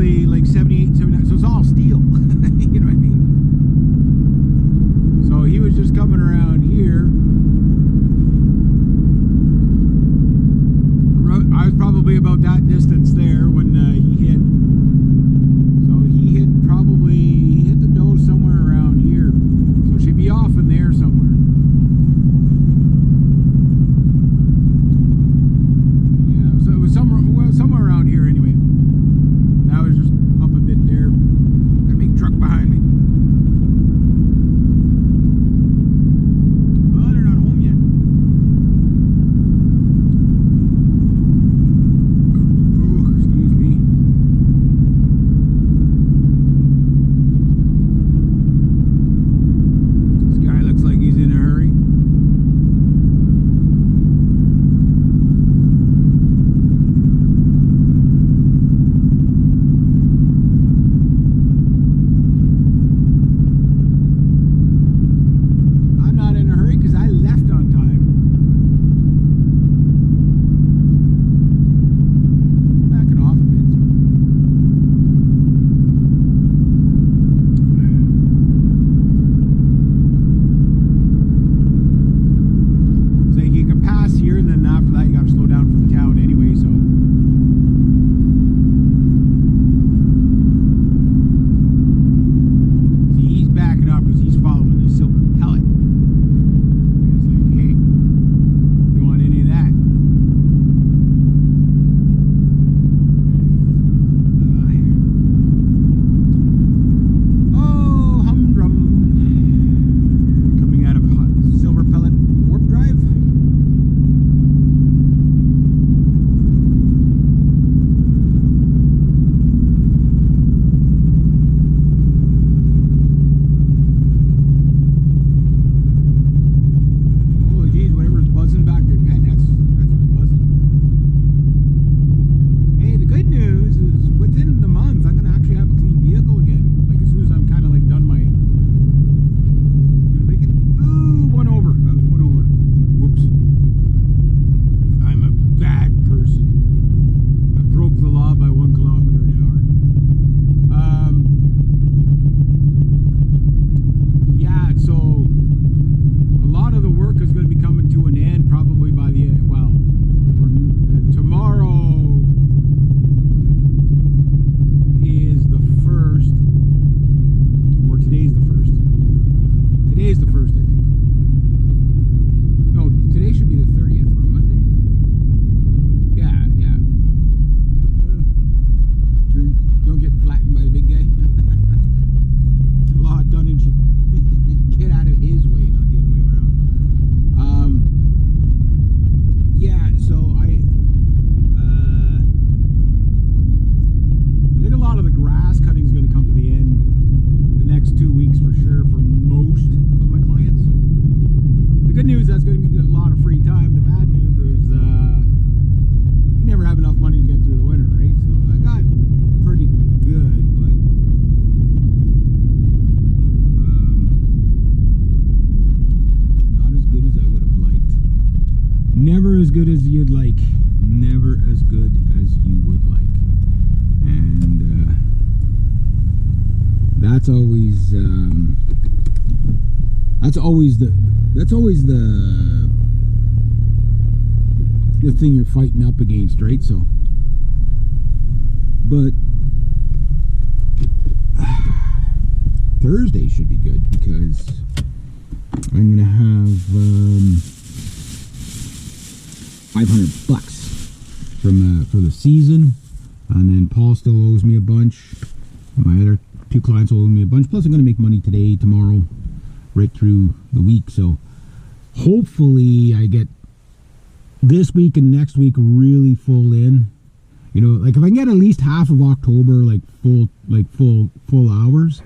probably like 78, 79. So it's all steel. You know what I mean? So he was just coming around here. I was probably about that distance there when he hit. So he hit the doe somewhere around here. So she'd be off in there somewhere. Yeah, so it was somewhere around here anyway. That was just up a bit there. That big truck behind me. Oh, they're not home yet. Never as good as you'd like. Never as good as you would like. And that's always the thing you're fighting up against, right? So, but Thursday should be good because I'm gonna have $500 for the season, and then Paul still owes me a bunch. My other two clients owe me a bunch. Plus, I'm gonna make money today, tomorrow, right through the week. So hopefully, I get this week and next week really full in. You know, like if I can get at least half of October, like full hours,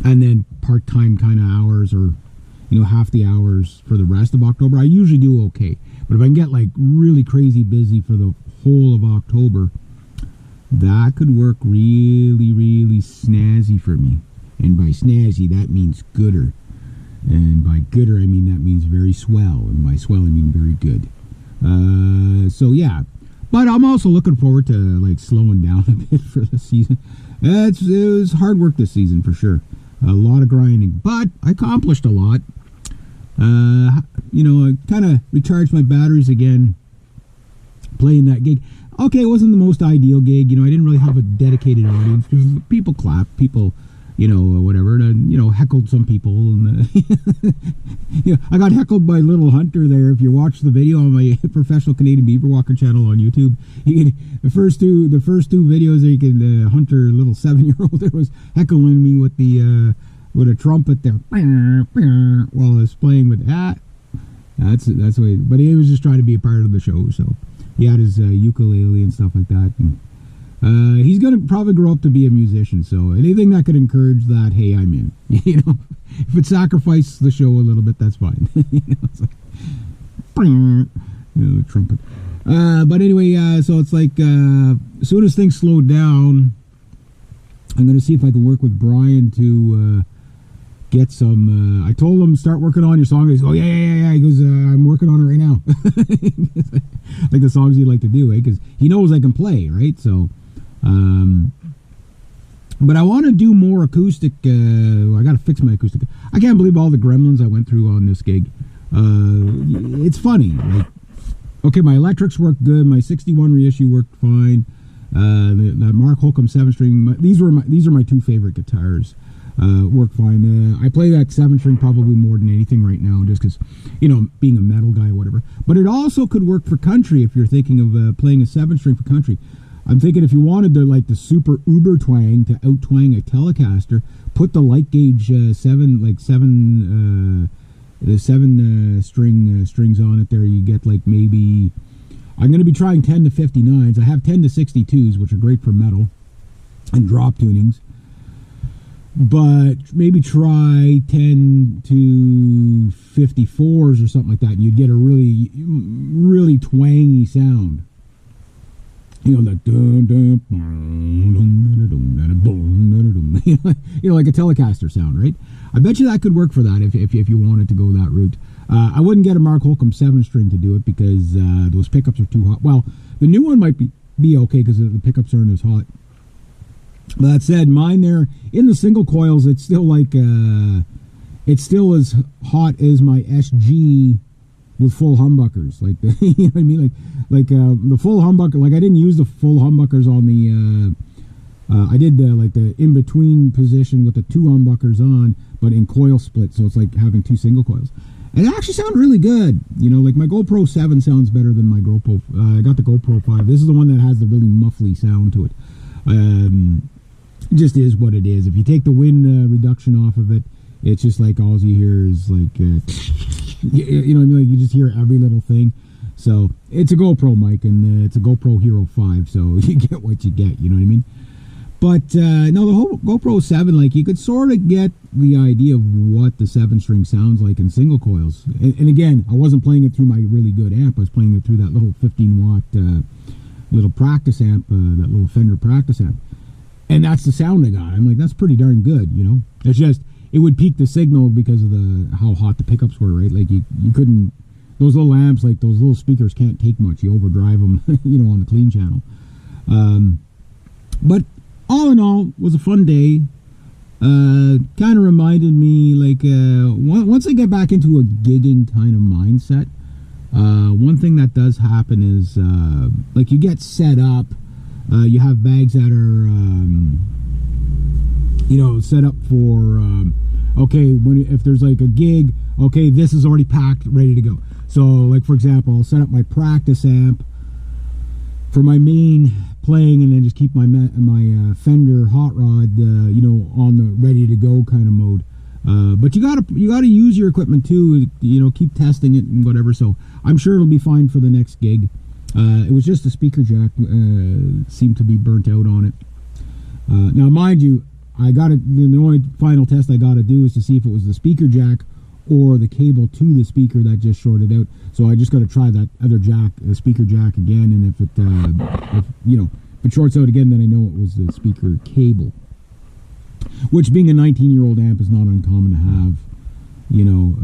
and then part-time kind of hours, or you know, half the hours for the rest of October, I usually do okay. But if I can get like really crazy busy for the whole of October, that could work really, really snazzy for me. And by snazzy, that means gooder. And by gooder, I mean that means very swell. And by swell, I mean very good. So yeah, But I'm also looking forward to like slowing down a bit for the season. It was hard work this season for sure. A lot of grinding, but I accomplished a lot. I kind of recharged my batteries again playing that gig. Okay, it wasn't the most ideal gig. I didn't really have a dedicated audience. People clapped, people, whatever. Heckled some people. And, I got heckled by Little Hunter there. If you watch the video on my Professional Canadian Beaver Walker channel on YouTube, the first two videos there, Hunter, little 7-year-old, there was heckling me with a trumpet there while I was playing with that. That's the way. But he was just trying to be a part of the show, so he had his ukulele and stuff like that. And, he's gonna probably grow up to be a musician, so anything that could encourage that, hey, I'm in. If it sacrifices the show a little bit, that's fine. It's like, trumpet. But anyway, so it's like as soon as things slow down, I'm gonna see if I can work with Brian to get some. I told him start working on your song. He goes, oh yeah. He goes, I'm working on it right now. Like the songs he'd like to do, because he knows I can play, right? So. But I want to do more acoustic. I got to fix my acoustic. I can't believe all the gremlins I went through on this gig. It's funny. Like, okay, my electrics worked good. My 61 reissue worked fine. That Mark Holcomb 7-string. These are my two favorite guitars. Worked fine. I play that 7-string probably more than anything right now, just because, being a metal guy, or whatever. But it also could work for country if you're thinking of playing a 7-string for country. I'm thinking if you wanted the super uber twang to out twang a Telecaster, put the light gauge strings on it there. You get like maybe, I'm going to be trying 10 to 59s. I have 10 to 62s, which are great for metal and drop tunings. But maybe try 10 to 54s or something like that, and you'd get a really, really twangy sound. That like a Telecaster sound, right? I bet you that could work for that if you wanted to go that route. I wouldn't get a Mark Holcomb 7-string to do it because those pickups are too hot. Well, the new one might be okay because the pickups aren't as hot. But that said, mine there in the single coils, it's still like it's still as hot as my SG with full humbuckers, like you know what I mean, like the full humbucker. Like I didn't use the full humbuckers on the. I did like the in between position with the 2 humbuckers on, but in coil split, so it's like having 2 single coils. And it actually sounded really good. Like my GoPro 7 sounds better than my GoPro. I got the GoPro 5. This is the one that has the really muffly sound to it. Just is what it is. If you take the wind reduction off of it, it's just like all you hear is like. You know what I mean? Like you just hear every little thing. So it's a GoPro mic, and it's a GoPro Hero 5, so you get what you get. You know what I mean? But no, the whole GoPro 7, like you could sort of get the idea of what the 7-string sounds like in single coils. And again, I wasn't playing it through my really good amp. I was playing it through that little 15-watt little practice amp, that little Fender practice amp. And that's the sound I got. I'm like, that's pretty darn good. It's just. It would peak the signal because of how hot the pickups were, right? Like you couldn't, those little amps, like those little speakers can't take much. You overdrive them, on the clean channel. But all in all, it was a fun day. Kind of reminded me, like, once I get back into a gigging kind of mindset, one thing that does happen is, like you get set up, you have bags that are, set up for, okay, if there's like a gig, okay, this is already packed, ready to go. So, like, for example, I'll set up my practice amp for my main playing, and then just keep my Fender Hot Rod, on the ready to go kind of mode. But you gotta use your equipment too, keep testing it and whatever. So I'm sure it'll be fine for the next gig. It was just the speaker jack seemed to be burnt out on it. Now, mind you, I got it. The only final test I got to do is to see if it was the speaker jack or the cable to the speaker that just shorted out. So I just got to try that other jack, the speaker jack again, and if it shorts out again, then I know it was the speaker cable. Which, being a 19-year-old amp, is not uncommon to have.